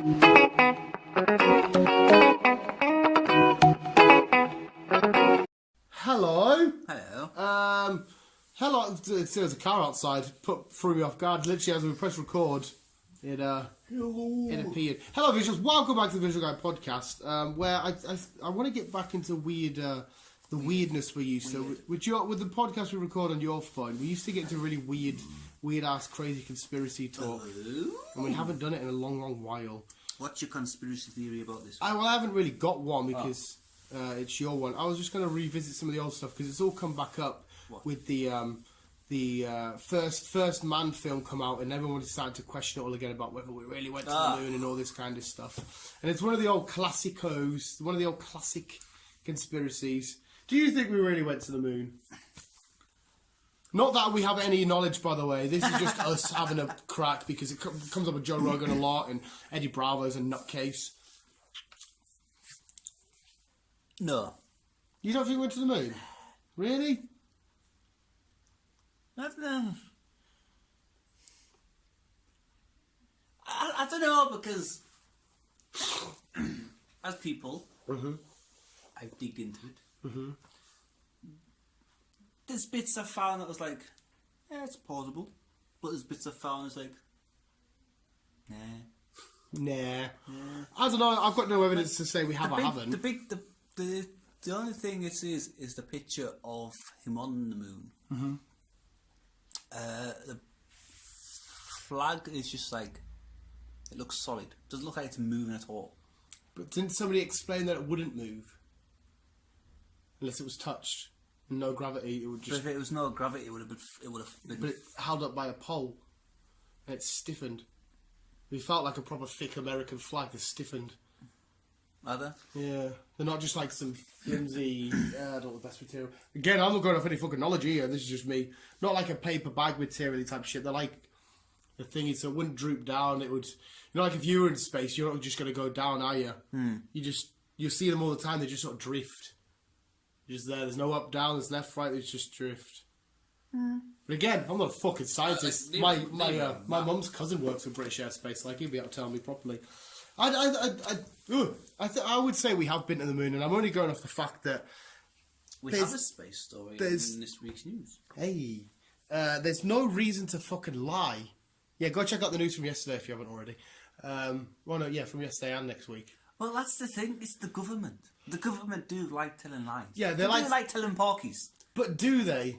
Hello. Hello. Hello. There's a car outside. Threw me off guard. Literally, as we press record, it appeared. Hello, visuals. Welcome back to the Visual Guy podcast, where I want to get back into the weirdness we used to. With the podcast we record on your phone, we used to get into really weird ass, crazy conspiracy talk, and we haven't done it in a long while. What's your conspiracy theory about this? I haven't really got one because. It's your one. I was just going to revisit some of the old stuff because it's all come back up with the first man film come out, and everyone decided to question it all again about whether we really went to the moon and all this kind of stuff. And it's one of the old classicos, one of the old classic conspiracies. Do you think we really went to the moon? Not that we have any knowledge, by the way. This is just us having a crack because it comes up with Joe Rogan a lot and Eddie Bravo's a nutcase. No. You don't think we went to the moon? Really? I don't know. I don't know because as people, I've digged into it. There's bits I found that was like, yeah, it's plausible. But there's bits I found that's like, nah. I don't know. I've got no evidence to say we have or haven't. The only thing it is the picture of him on the moon. The flag is just like, it looks solid. Doesn't look like it's moving at all. But didn't somebody explain that it wouldn't move unless it was touched and no gravity? It would just. But if it was no gravity, it would have been. But it held up by a pole, and it stiffened. It felt like a proper thick American flag that stiffened. Are they? Yeah, they're not just like some flimsy, I don't know the best material. Again, I'm not going off any fucking knowledge here, this is just me. Not like a paper bag material type of shit. They're like, the thing is, so it wouldn't droop down, it would, like if you were in space, you're not just going to go down, are you? You see them all the time, they just sort of drift. Just there's no up, down, there's left, right, they just drift. But again, I'm not a fucking scientist. My mum's cousin works for British Airspace, like he'd be able to tell me properly. I would say we have been to the moon, and I'm only going off the fact that we have a space story in this week's news. Hey, there's no reason to fucking lie. Yeah, go check out the news from yesterday if you haven't already. From yesterday and next week. Well, that's the thing. It's the government. The government do like telling lies. Yeah, they like telling porkies. But do they?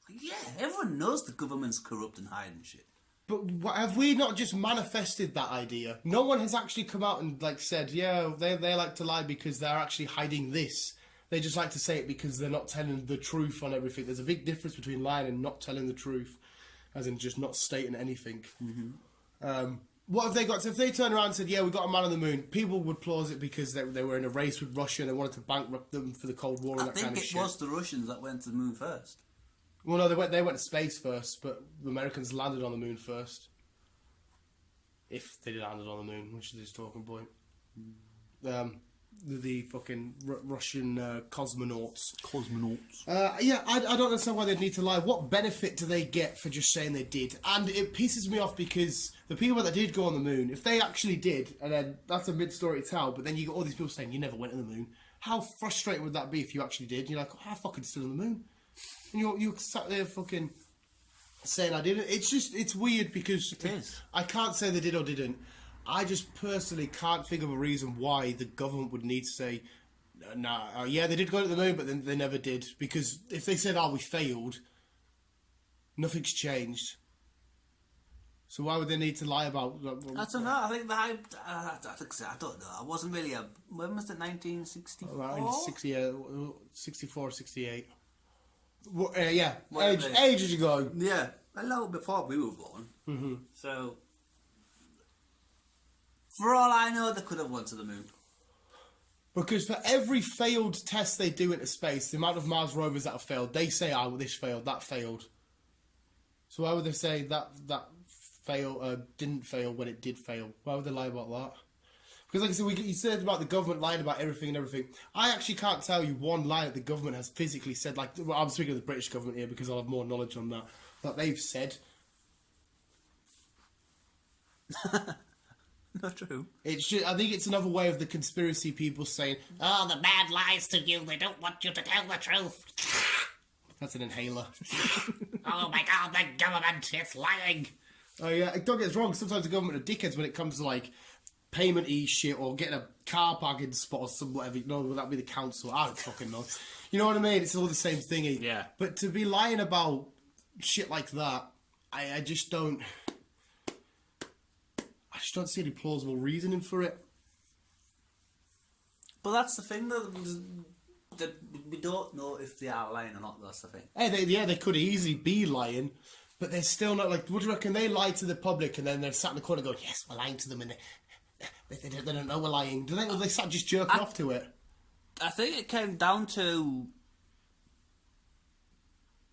Yeah, everyone knows the government's corrupt and hiding shit. But have we not just manifested that idea? No one has actually come out and said, yeah, they like to lie because they're actually hiding this. They just like to say it because they're not telling the truth on everything. There's a big difference between lying and not telling the truth, as in just not stating anything. What have they got? So if they turn around and said, yeah, we got a man on the moon, people would applause it because they were in a race with Russia and they wanted to bankrupt them for the Cold War and that kind of shit. I think it was the Russians that went to the moon first. Well, no, they went to space first, but the Americans landed on the moon first. If they landed on the moon, which is his talking point. The fucking Russian cosmonauts. I don't understand why they'd need to lie. What benefit do they get for just saying they did? And it pisses me off because the people that did go on the moon, if they actually did, and then that's a mid-story to tell, but then you got all these people saying you never went to the moon. How frustrating would that be if you actually did? And you're like, I fucking stood on the moon. And you're sat there fucking saying I didn't. It's weird because I can't say they did or didn't. I just personally can't think of a reason why the government would need to say, yeah, they did go to the moon, but then they never did. Because if they said, we failed, nothing's changed. So why would they need to lie about... I don't know. I think I don't know. I wasn't really when was it, 1964? Around 64, 68. Yeah, ages ago. Yeah, a little before we were born. So, for all I know, they could have went to the moon. Because for every failed test they do into space, the amount of Mars rovers that have failed, they say, this failed, that failed. So why would they say that didn't fail when it did fail? Why would they lie about that? Because like I said, you said about the government lying about everything and everything. I actually can't tell you one lie that the government has physically said. I'm speaking of the British government here because I'll have more knowledge on that they've said. Not true. It's just, I think it's another way of the conspiracy people saying, "Oh, the man lies to you. They don't want you to tell the truth." That's an inhaler. Oh my God, the government, it's lying. Oh yeah, don't get us wrong. Sometimes the government are dickheads when it comes to like payment-y shit or getting a car parking spot or some whatever. You know, would that be the council? I don't fucking know. You know what I mean? It's all the same thingy. Yeah. But to be lying about shit like that, I just don't. I just don't see any plausible reasoning for it. But that's the thing, though. That we don't know if they are lying or not. That's the thing. Hey, they could easily be lying, but they're still not like. What do you reckon? They lie to the public, and then they're sat in the corner going, "Yes, we're lying to them," and they don't know we're lying. Do they? Or they start just jerking off to it? I think it came down to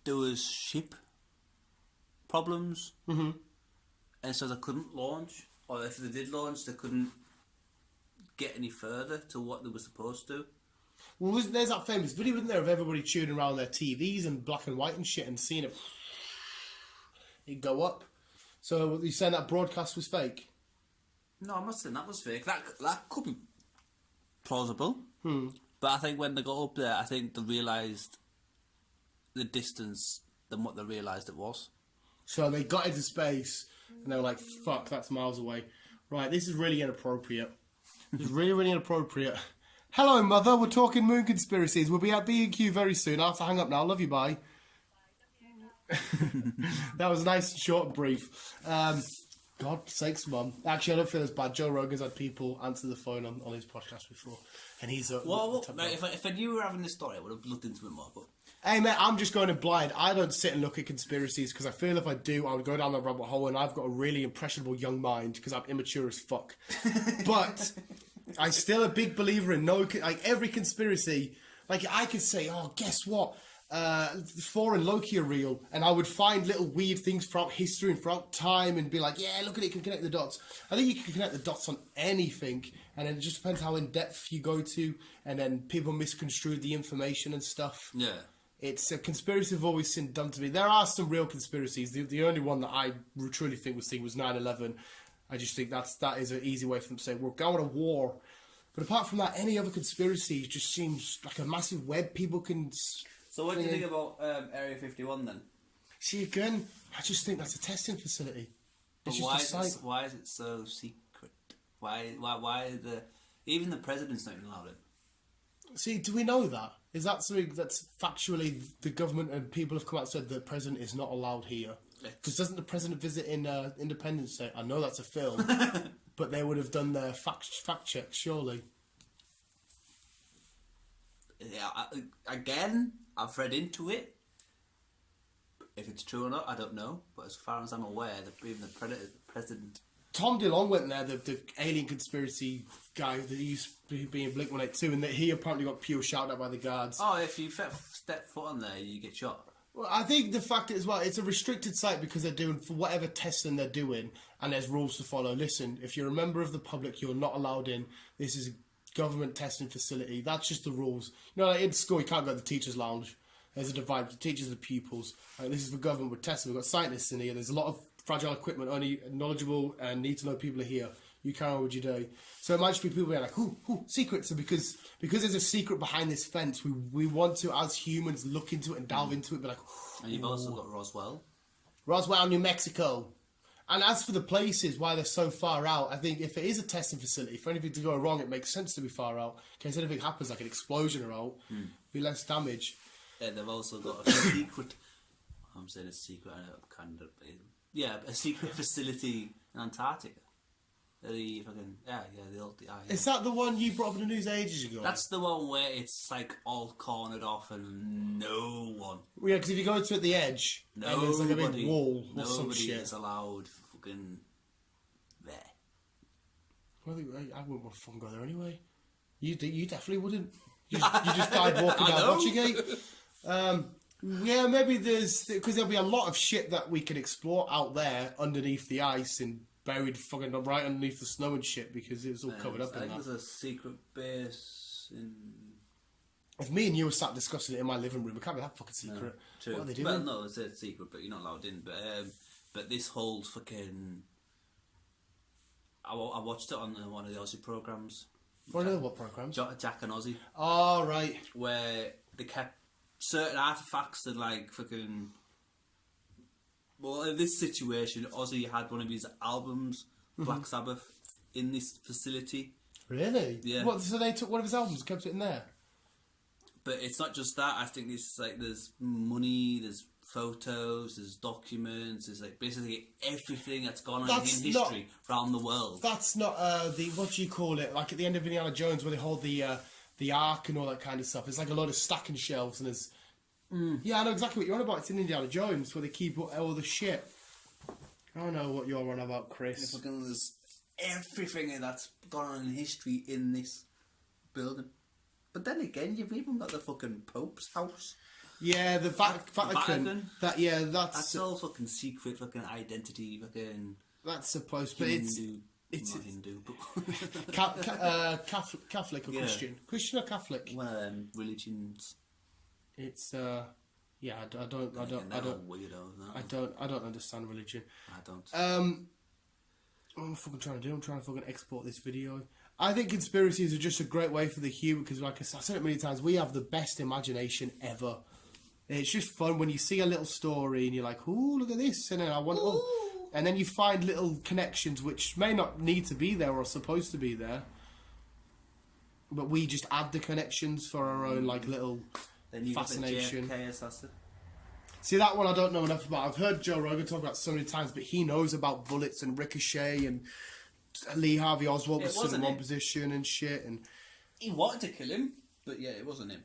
there was ship problems, and so they couldn't launch, or if they did launch, they couldn't get any further to what they were supposed to. Well, there's that famous video, isn't there, of everybody tuning around their TVs and black and white and shit and seeing it go up. So you saying that broadcast was fake? No, I'm not saying that was fake. That could be plausible. But I think when they got up there, I think they realised the distance than what they realised it was. So they got into space and they were like, "Fuck, that's miles away." Right, this is really inappropriate. This is really, really inappropriate. Hello, Mother. We're talking moon conspiracies. We'll be at B&Q very soon. I have to hang up now. Love you. Bye. That was nice, short and brief. God sakes, Mum. Actually, I don't feel as bad. Joe Rogan's had people answer the phone on his podcast before, and he's mate, if I knew we were having this story, I would have looked into it more. But hey, mate, I'm just going in blind. I don't sit and look at conspiracies because I feel if I do, I would go down the rabbit hole, and I've got a really impressionable young mind because I'm immature as fuck. But I'm still a big believer in every conspiracy. Like, I could say, "Oh, guess what? Thor and Loki are real," and I would find little weird things throughout history and throughout time and be like, "Yeah, look at it, you can connect the dots." I think you can connect the dots on anything, and it just depends how in depth you go to, and then people misconstrue the information and stuff. yeah. It's a conspiracy I've always seen done to me. There are some real conspiracies. The only one that I truly think was 9/11. I just think that is an easy way for them to say we're going to war. But apart from that, any other conspiracy just seems like a massive web people can. So what do you think about Area 51 then? See, again, I just think that's a testing facility. It's But just a site. why is it so secret? Why even the president's not even allowed it? See, do we know that? Is that something that's factually the government and people have come out and said the president is not allowed here? Because doesn't the president visit in Independence Day? I know that's a film, but they would have done their fact checks, surely. Yeah, again, I've read into it. If it's true or not, I don't know. But as far as I'm aware, even the president... Tom DeLonge went there, the alien conspiracy guy that used to be in Blink-182, and that he apparently got pure shouted at by the guards. Oh, if you step foot on there, you get shot. Well, I think the fact is, well, it's a restricted site because they're doing, for whatever testing they're doing, and there's rules to follow. Listen, if you're a member of the public, you're not allowed in. This is a government testing facility. That's just the rules. You know, like in school, you can't go to the teacher's lounge. There's a divide, the teachers and the pupils. This is for government, we're testing. We've got scientists in here. There's a lot of fragile equipment, only knowledgeable and need to know people are here. You carry on with your day. So it might just be people being like, ooh, secrets. So because there's a secret behind this fence, we want to, as humans, look into it and delve into it. Be like, and you've also got Roswell, New Mexico. And as for the places, why they're so far out, I think if it is a testing facility, for anything to go wrong, it makes sense to be far out. In case anything happens, like an explosion or out, be less damage. Yeah, they've also got a secret... I'm saying it's secret, I know, kind of... Yeah, a secret facility in Antarctica. The fucking the old. Yeah. Is that the one you brought up in the news ages ago? That's the one where it's like all cornered off and no one. Yeah, because if you go to at the edge, and there's like a big wall or some shit. Nobody is allowed fucking there. Well, I wouldn't want to fucking go there anyway. You definitely wouldn't. You just died walking down Watchgate. Yeah, maybe because there'll be a lot of shit that we can explore out there underneath the ice and buried fucking right underneath the snow and shit because it's all covered up in that. I think there's a secret base in... If me and you were sat discussing it in my living room, it can't be that fucking secret. No, true. What are they doing? Well, no, it's a secret, but you're not allowed in. But this holds fucking... I watched it on one of the Aussie programs. What programs? Jack and Aussie. Oh, right. Where they kept certain artifacts that like fucking. Well, in this situation, Ozzy had one of his albums, Black Sabbath, in this facility. Really? Yeah. What? So they took one of his albums, and kept it in there. But it's not just that. I think it's like there's money, there's photos, there's documents, there's like basically everything that's gone on in history around the world. That's not the what do you call it? Like at the end of Indiana Jones, where they hold the Ark and all that kind of stuff. It's like a load of stacking shelves, and there's yeah, I know exactly what you're on about. It's in Indiana Jones where they keep all the shit. I don't know what you're on about, Chris. There's everything that's gone on in history in this building. But then again, you've even got the fucking Pope's house. Yeah, the Vatican. That's all fucking secret, fucking identity, fucking. That's supposed, but it's not Hindu, but Catholic or Christian, Christian or Catholic. One of them religions. It's yeah, I don't understand religion. I don't. What am I fucking trying to do? I'm trying to fucking export this video. I think conspiracies are just a great way for the human, because like I said it many times, we have the best imagination ever. It's just fun when you see a little story and you're like, "Ooh, look at this," and then and then you find little connections which may not need to be there or supposed to be there, but we just add the connections for our own like little fascination. Got the JFK assassin. See, that one I don't know enough about. I've heard Joe Rogan talk about it so many times, but he knows about bullets and ricochet and Lee Harvey Oswald was stood in one position and shit. And he wanted to kill him, but yeah, it wasn't him.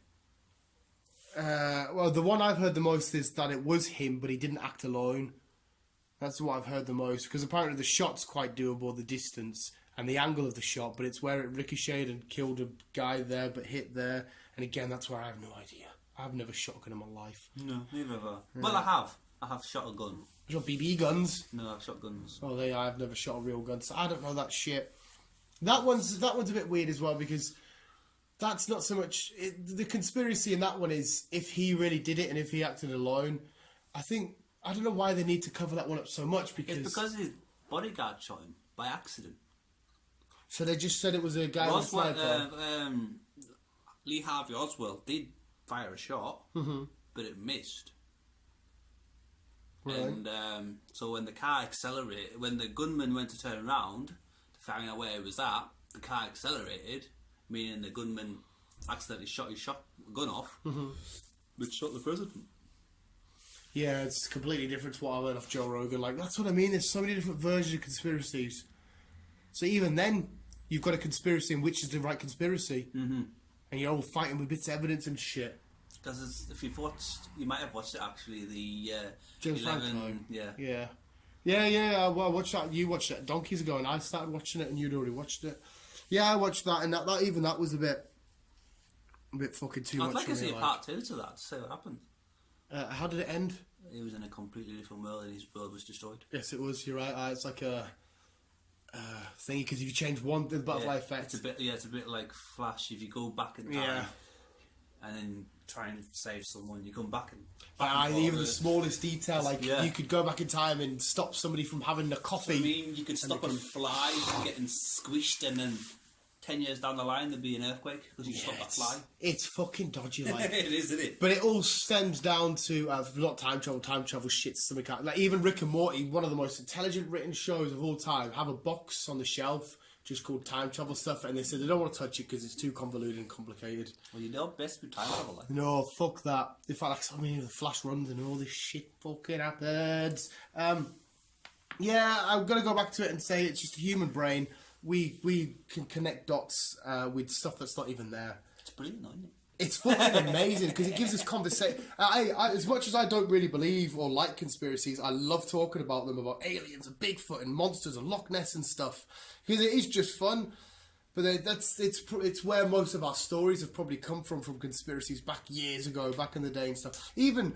Well, the one I've heard the most is that it was him, but he didn't act alone. That's what I've heard the most, because apparently the shot's quite doable, the distance and the angle of the shot, but it's where it ricocheted and killed a guy there, but hit there. And again, that's where I have no idea. I've never shot a gun in my life. No, neither have I. Well, I have. I have shot a gun. You shot BB guns? No, I've shot guns. Oh, I've never shot a real gun, so I don't know that shit. That one's a bit weird as well, because that's not so much... the conspiracy in that one is if he really did it and if he acted alone. I don't know why they need to cover that one up so much, because... It's because his bodyguard shot him by accident. So they just said it was a guy with a sniper? Lee Harvey Oswald did fire a shot, but it missed. Right. And so when the car accelerated, when the gunman went to turn around to find out where it was at, the car accelerated, meaning the gunman accidentally shot his gun off, which shot the president. Yeah, it's completely different to what I learned off Joe Rogan. Like, that's what I mean. There's so many different versions of conspiracies. So even then, you've got a conspiracy in which is the right conspiracy. And you're all fighting with bits of evidence and shit. Because if you've watched, you might have watched it actually, the James 11, Franco. yeah. Well, I watched that. You watched it donkeys ago, and I started watching it, and you'd already watched it. Yeah, I watched that, and that was a bit fucking too much. I'd like to see a part 2 to that, to see what happened. How did it end? He was in a completely different world, and his world was destroyed. Yes, it was. You're right. It's like a thingy, because if you change one, the butterfly effect. It's a bit like Flash. If you go back in time, and then try and save someone, you come back and even the smallest detail, like you could go back in time and stop somebody from having a coffee. I mean, you could stop a fly from getting squished, and then 10 years down the line there'd be an earthquake because you stopped that fly. It's fucking dodgy, like. It is, isn't it? But it all stems down to not time travel shit. Something like even Rick and Morty, one of the most intelligent written shows of all time, have a box on the shelf just called time travel stuff, and they said they don't want to touch it because it's too convoluted and complicated. Well, you know best with time travel, like. No, fuck that. In fact, like, the Flash runs and all this shit fucking happens. Yeah, I'm gonna go back to it and say it's just a human brain. We can connect dots with stuff that's not even there. It's brilliant, isn't it? It's fucking amazing because it gives us conversation. I as much as I don't really believe or like conspiracies, I love talking about them, about aliens and Bigfoot and monsters and Loch Ness and stuff, because it is just fun. But it's where most of our stories have probably come from conspiracies back years ago, back in the day and stuff. Even,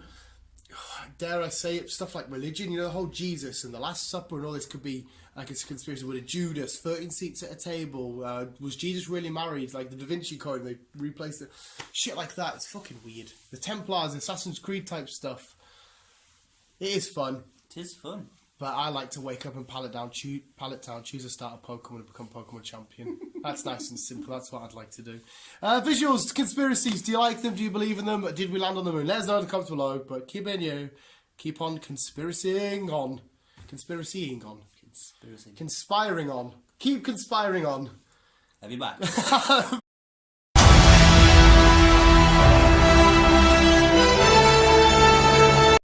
dare I say it, stuff like religion, you know, the whole Jesus and the Last Supper and all this could be like it's a conspiracy with a Judas, 13 seats at a table, was Jesus really married, like the Da Vinci Code, they replaced it, shit like that. It's fucking weird. The Templars, Assassin's Creed type stuff. It is fun. It is fun. But I like to wake up in Pallet Town, choose a starter Pokemon and become Pokemon champion. That's nice and simple. That's what I'd like to do. Visuals, conspiracies. Do you like them? Do you believe in them? Did we land on the moon? Let us know in the comments below. But keep on conspiracying on. Conspiracying on. Conspiring on. Keep conspiring on. Have you back?